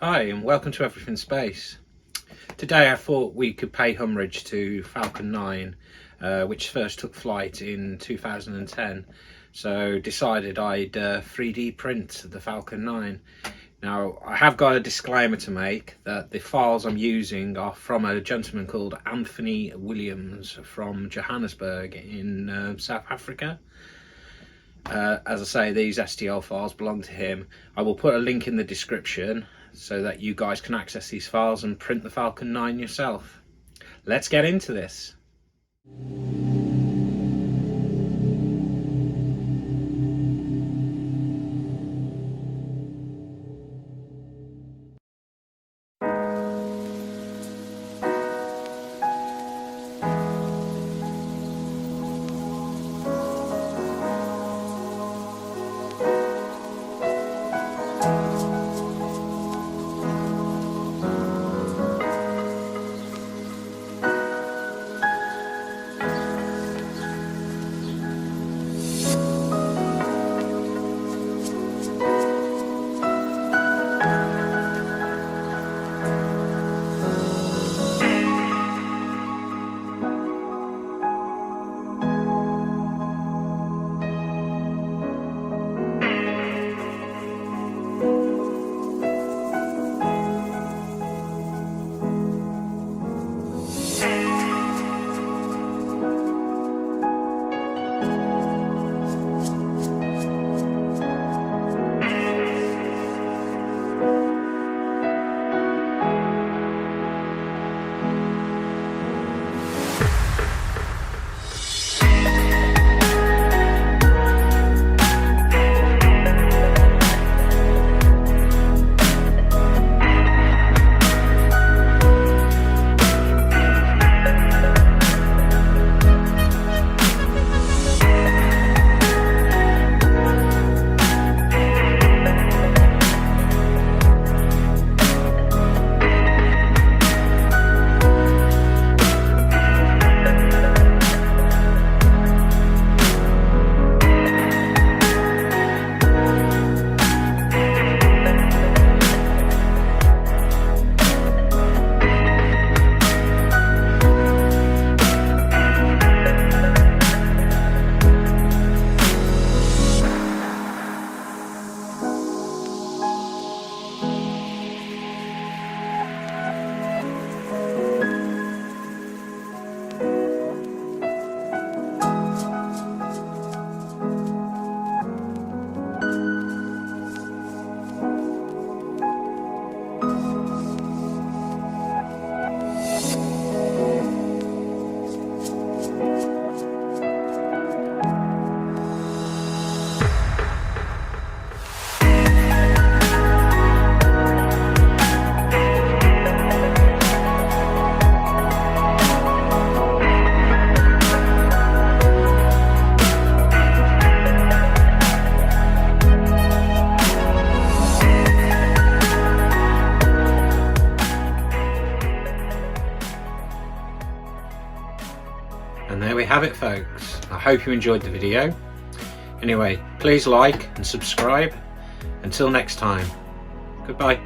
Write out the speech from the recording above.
Hi and welcome to Everything Space. Today I thought we could pay homage to Falcon 9, which first took flight in 2010. So decided I'd 3D print the Falcon 9. Now I have got a disclaimer to make that the files I'm using are from a gentleman called Anthony Williams from Johannesburg in South Africa. As I say, these STL files belong to him. I will put a link in the description so that you guys can access these files and print the Falcon 9 yourself. Let's get into this. And there we have it, folks. I hope you enjoyed the video. Anyway, please like and subscribe. Until next time, goodbye.